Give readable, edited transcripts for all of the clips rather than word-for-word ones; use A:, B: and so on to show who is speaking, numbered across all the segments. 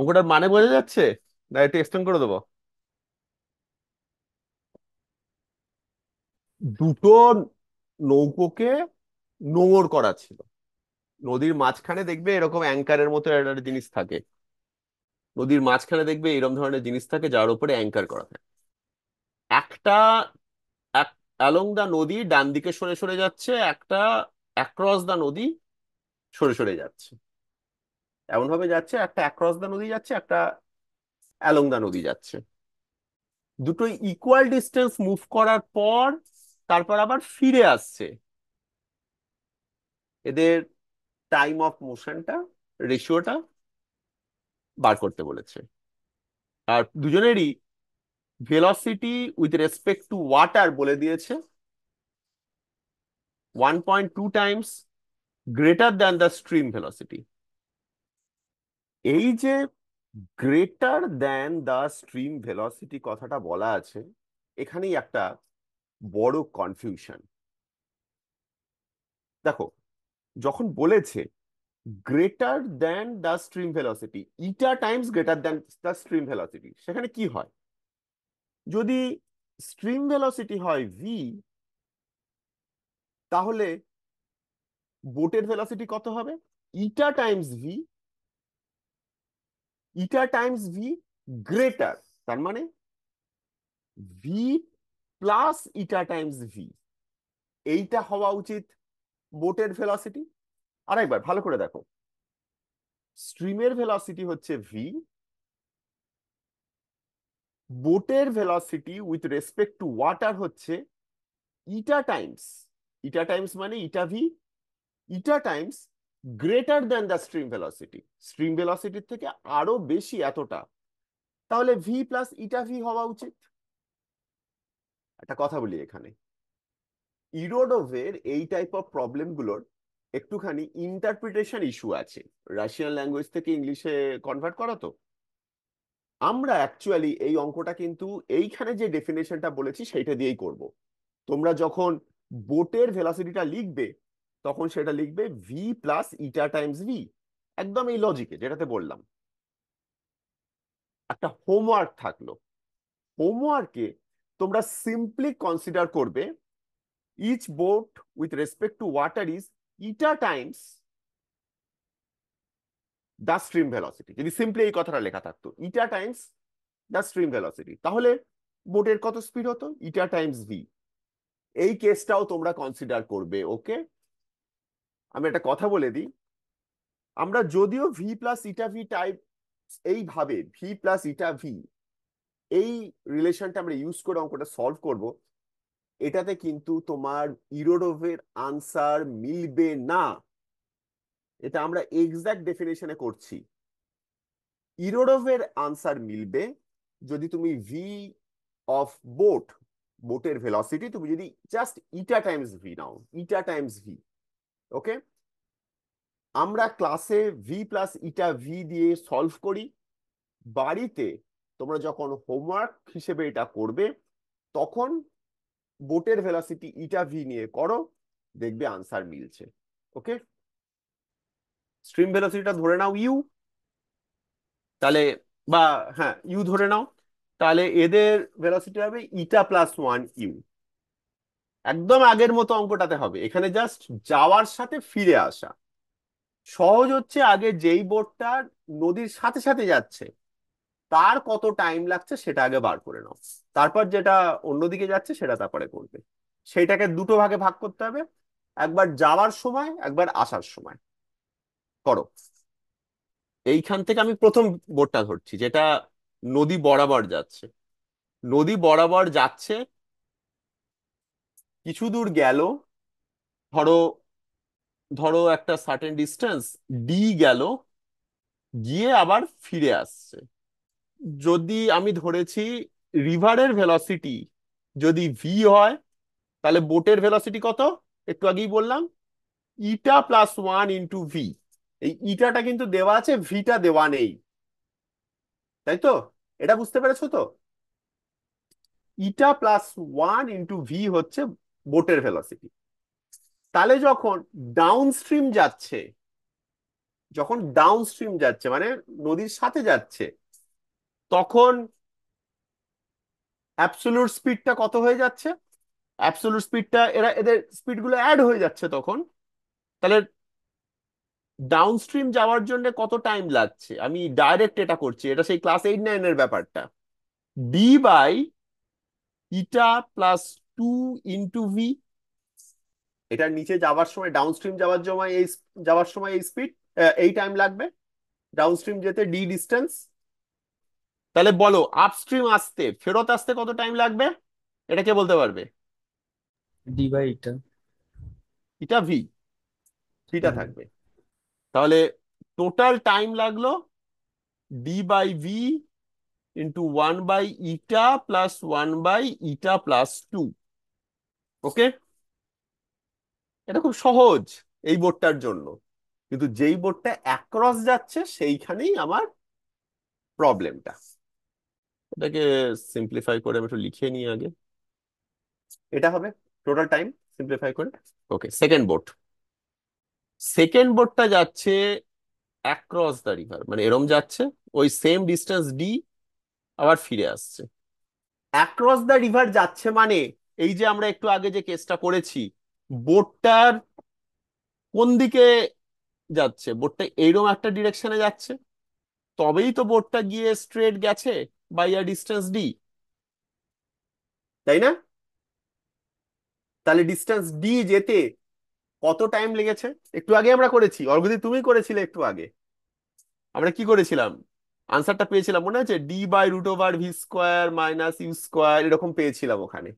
A: অঙ্কটার মানে বোঝা যাচ্ছে? না একটু এক্সপ্লেন করে দেবো? দুটো নৌকোকে নোঙর করা ছিল। নদীর মাঝখানে দেখবে এরকম অ্যাঙ্কারের মতো একটা জিনিস থাকে। নদীর মাঝখানে দেখবে এরকম ধরনের জিনিস থাকে যার উপরে অ্যাঙ্কার করা থাকে। একটা এক অ্যালং দা নদী ডান দিকে সরে সরে যাচ্ছে, একটা অ্যাক্রস দা নদী সরে সরে যাচ্ছে। এমন ভাবে যাচ্ছে, একটা অ্যাক্রস দা নদী যাচ্ছে, একটা অ্যালং দা নদী যাচ্ছে। দুটো ইকুয়াল ডিস্টেন্স মুভ করার পর তারপর আবার ফিরে আসছে। এদের টাইম অফ মোশনটা, রেশিওটা বার করতে বলেছে। আর দুজনেরই velocity with respect to water বলে দিয়েছে 1.2 Times greater than the stream velocity. এই যে greater than the stream velocity কথাটা বলা আছে, এখানেই একটা বড় কনফিউশন। দেখো, যখন বলেছে greater than the stream velocity, eta times greater than the stream velocity, সেখানে কি হয়? যদি স্ট্রিম ভেলোসিটি হয় ভি, তাহলে বোটের ভেলোসিটি কত হবে? Eta times V, eta times V greater, তার মানে V plus eta times V, এইটা হওয়া উচিত বোটের ভেলোসিটি। আরেকবার ভালো করে দেখো, স্ট্রিমের ভেলোসিটি হচ্ছে ভি, বোটের velocity with respect to water হচ্ছে ইটা টাইমস, ইটা টাইমস মানে eta V, eta times greater than the stream velocity, stream ভেলোসিটির থেকে আরো বেশি এতটা, তাহলে ভি প্লাস ইটা ভি হওয়া উচিত। একটা কথা বলি এখানে, ইরোডোভের এই টাইপ অফ প্রবলেম গুলোর একটুখানি ইন্টারপ্রিটেশন ইস্যু আছে। রাশিয়ান ল্যাঙ্গুয়েজ থেকে ইংলিশে কনভার্ট করা তো। আমরা অ্যাকচুয়ালি এই অঙ্কটা কিন্তু এইখানে যে ডেফিনেশনটা বলেছি সেইটা দিয়েই করব। তোমরা যখন বোটের ভেলোসিটিটা লিখবে, তখন সেটা লিখবে V plus eta times V, একদম এই লজিকে যেটাতে বললাম। একটা হোমওয়ার্ক থাকলো, হোমওয়ার্কে তোমরা সিম্পলি কনসিডার করবে each boat with respect to water is eta times the stream velocity. যদি সিম্পলি এই কথাটা লেখা থাকতো eta times the stream velocity, তাহলে বোটের কত স্পিড হতো? Eta times V. এই কেসটাও তোমরা কনসিডার করবে, ওকে? আমি একটা কথা বলে দিই, আমরা যদিও ভি প্লাস ইটা ভি টাইপ, এইভাবে ভি প্লাস ইটা ভি এই রিলেশনটা আমরা ইউজ করে অঙ্কটা সলভ করব, এটাতে কিন্তু তোমার ইরোডোভের আনসার মিলবে না। এটা আমরা এক্সাক্ট ডেফিনেশনে করছি। ইরোডোভের আনসার মিলবে যদি তুমি ভি অফ বোট, বোটের ভেলোসিটি তুমি যদি জাস্ট ইটা টাইমস ভি নাও, ইটা টাইমস ভি, ওকে? আমরা ক্লাসে ভি প্লাস ইটা ভি দিয়ে সলভ করি, বাড়িতে তোমরা যখন হোমওয়ার্ক হিসেবে এটা করবে, তখন বোটের ভেলোসিটি ইটা ভি নিয়ে করো, দেখবে আনসার মিলছে, ওকে? স্ট্রিম ভেলোসিটিটা ধরে নাও ইউ, তাহলে, বা হ্যাঁ ইউ ধরে নাও, তাহলে এদের ভেলোসিটি হবে ইটা প্লাস ওয়ান ইউ। একদম আগের মতো অঙ্কটাতে হবে, এখানে জাস্ট যাওয়ার সাথে ফিরে আসা। সহজ হচ্ছে আগে যেই বোটটা নদীর সাথে সাথে যাচ্ছে তার কত টাইম লাগছে সেটা আগে বার করে নাও, তারপর যেটা অন্যদিকে যাচ্ছে সেটা তারপরে করবে। সেইটাকে দুটো ভাগে ভাগ করতে হবে, একবার যাওয়ার সময়, একবার আসার সময়। করো। এইখান থেকে আমি প্রথম বোটটা ধরছি, যেটা নদী বরাবর যাচ্ছে। নদী বরাবর যাচ্ছে, কিছু দূর গেল, ধরো, ধরো একটা সার্টেন ডিস্টেন্স ডি গেল, গিয়ে আবার ফিরে আসছে। যদি আমি ধরেছি রিভারের ভেলোসিটি যদি ভি হয়, তাহলে বোটের ভেলোসিটি কত? একটু আগেই বললাম, ইটা প্লাস ওয়ান ইন্টু ভি। এই ইটাটা কিন্তু দেওয়া আছে, ভিটা দেওয়া নেই, তাই তো? এটা বুঝতে পেরেছো তো? ইটা প্লাস ওয়ান ইন্টু ভি হচ্ছে বোটের ভেলোসিটি। তাহলে যখন ডাউন স্ট্রিম যাচ্ছে, যখন ডাউন স্ট্রিম যাচ্ছে মানে নদীর সাথে যাচ্ছে, তখন অ্যাবসোলিউট স্পিডটা কত হয়ে যাচ্ছে? অ্যাবসোলিউট স্পিডটা এদের স্পিড গুলো অ্যাড হয়ে যাচ্ছে তখন। তাহলে ডাউন স্ট্রিম যাওয়ার জন্য কত টাইম লাগছে? আমি ডাইরেক্ট এটা করছি, এটা সেই ক্লাস 8-9 এর ব্যাপারটা। D by eta plus 2 × V. এটার নিচে যাওয়ার সময়, ডাউন স্ট্রিম যাওয়ার সময় এই স্পিড, এই টাইম লাগবে ডাউন স্ট্রিম যেতে, ডি ডিস্টেন্স। তাহলে বলো আপস্ট্রিম আসতে, ফেরত আসতে কত টাইম লাগবে? এটা কে বলতে পারবে?
B: D by eta.
A: এটা ভি, ভিটা থাকবে। তাহলে টোটাল টাইম লাগলো d/v × 1/η + 1/η+2। ওকে, এটা খুব সহজ এই বোর্ডটার জন্য। কিন্তু যেই বোর্ডটা অ্যাক্রস যাচ্ছে সেইখানেই আমার প্রবলেমটা। এটাকে সিম্পলিফাই করে আমি একটু লিখে নিই আগে। এটা হবে টোটাল টাইম সিম্পলিফাই করে। ওকে, সেকেন্ড বোর্ড। সেকেন্ড বোর্ডটা যাচ্ছে অ্যাক্রস দ্য রিভার, মানে এরম যাচ্ছে, ওই সেম ডিস্টেন্স ডি, আবার ফিরে আসছে। অ্যাক্রস দ্য রিভার যাচ্ছে মানে এই যে আমরা একটু আগে যে কেসটা করেছি, বোটটার কোন দিকে যাচ্ছে? বোটটা এইরকম একটা ডিরেকশনে যাচ্ছে, তবেই তো বোটটা গিয়ে স্ট্রেট গেছে বাই আ ডিস্টেন্স ডি, তাই না? তাহলে ডিস্টেন্স ডি যেতে কত টাইম লেগেছে? একটু আগে আমরা করেছি, অর্ঘ্যদি তুমি করেছিলে একটু আগে। আমরা কি করেছিলাম? আনসারটা পেয়েছিলাম মনে আছে, d/√v² - u², এরকম পেয়েছিলাম ওখানে।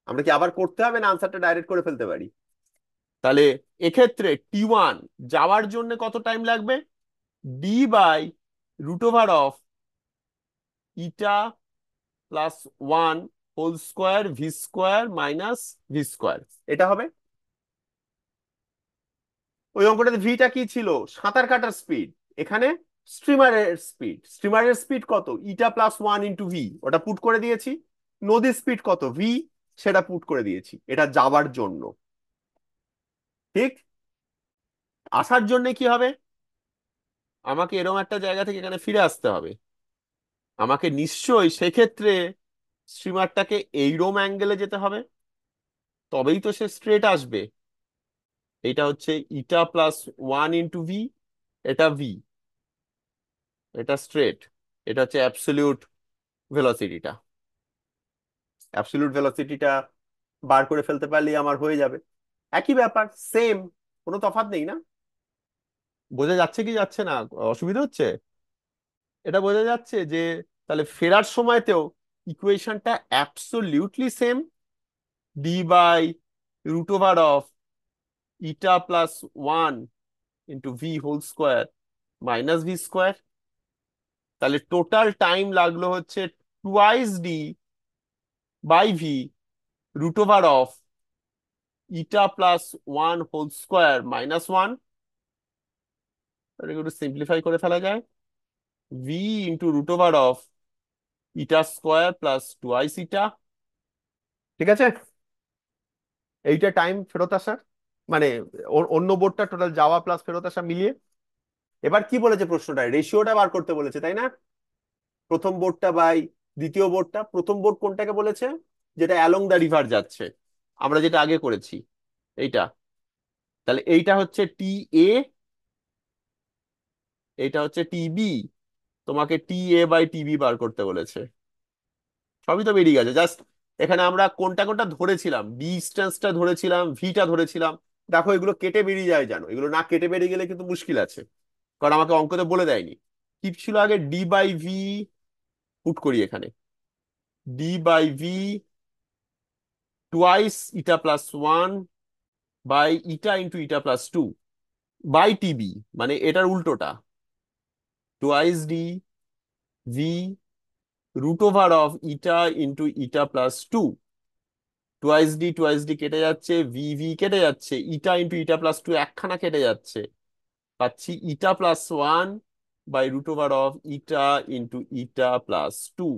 A: আমরা কি আবার করতে হবে, না আনসারটা ডাইরেক্ট করে ফেলতে পারি? তাহলে এক্ষেত্রে T1 যাওয়ার জন্য কত টাইম লাগবে? d/√1 ভি² - ভি², এটা হবে। ওই অঙ্কটাতে ভিটা কি ছিল? সাঁতার কাটার স্পিড। এখানে স্ট্রিমারের স্পিড কত? ইটা+1 × ভি, ওটা পুট করে দিয়েছি। নদীর স্পিড কত? ভি, সেটা পুট করে দিয়েছি এটা যাওয়ার জন্য। ঠিক। আসার জন্য কি হবে? আমাকে এরকম একটা জায়গা থেকে এখানে ফিরে আসতে হবে। আমাকে নিশ্চয়ই সেক্ষেত্রে স্ট্রিমারটাকে এইরকম অ্যাঙ্গেলে যেতে হবে, তবেই তো সে স্ট্রেট আসবে। এটা হচ্ছে ইটা+1 × ভি, এটা ভি, এটা স্ট্রেট। এটা হচ্ছে অ্যাবসলিউট ভেলোসিটিটা। অ্যাবসলিউট ভেলোসিটিটা বার করে ফেলতে পারলেই আমার হয়ে যাবে। একই ব্যাপার, সেম, কোনো তফাৎ নেই না? বোঝা যাচ্ছে কি যাচ্ছে না? অসুবিধা হচ্ছে? এটা বোঝা যাচ্ছে যে তাহলে ফেরার সময়তেও ইকুয়েশনটা absolutely same, d/√1 × v² - v²। তাহলে টোটাল টাইম লাগলো হচ্ছে টুয়াইস d/v √η+1² - 1। এটাকে একটু সিম্পলিফাই করে ফেলা যায়, v × √η² + 2 ঠিক আছে। এইটা টাইম ফেরত আসার, মানে অন্য বোর্ডটা টোটাল যাওয়া প্লাস ফেরত আসা মিলিয়ে। এবার কি বলেছে প্রশ্নটা? রেশিওটা বার করতে বলেছে, তাই না? প্রথম বোর্ডটা বাই দ্বিতীয় বোর্ডটা। প্রথম বোর্ড কোনটাকে বলেছে? যেটা অ্যালং দ্য রিভার যাচ্ছে, আমরা যেটা আগে করেছি এইটা। তাহলে এইটা হচ্ছে টি এ, এইটা হচ্ছে টিবি। তোমাকে TA/TB বার করতে বলেছে। সবই তো বেরিয়ে গেছে, জাস্ট এখানে আমরা কোনটা কোনটা ধরেছিলাম, ডিস্টেন্সটা ধরেছিলাম, ভিটা ধরেছিলাম। দেখো এগুলো কেটে বেরিয়ে যায় জানো, এগুলো না কেটে বেরিয়ে গেলে কিন্তু মুশকিল আছে, কারণ আমাকে অঙ্কতে বলে দেয়নি। কি ছিল আগে? d/v, পুট করি এখানে, d/v =(η+1/η×η+2) বাই টিবি, মানে এটার উল্টোটা, twice D V √(η×η+2). Twice D কেটে যাচ্ছে, ভি কেটে যাচ্ছে, η×η+2 একখানা কেটে যাচ্ছে, পাচ্ছি η+1/√(η×η+2).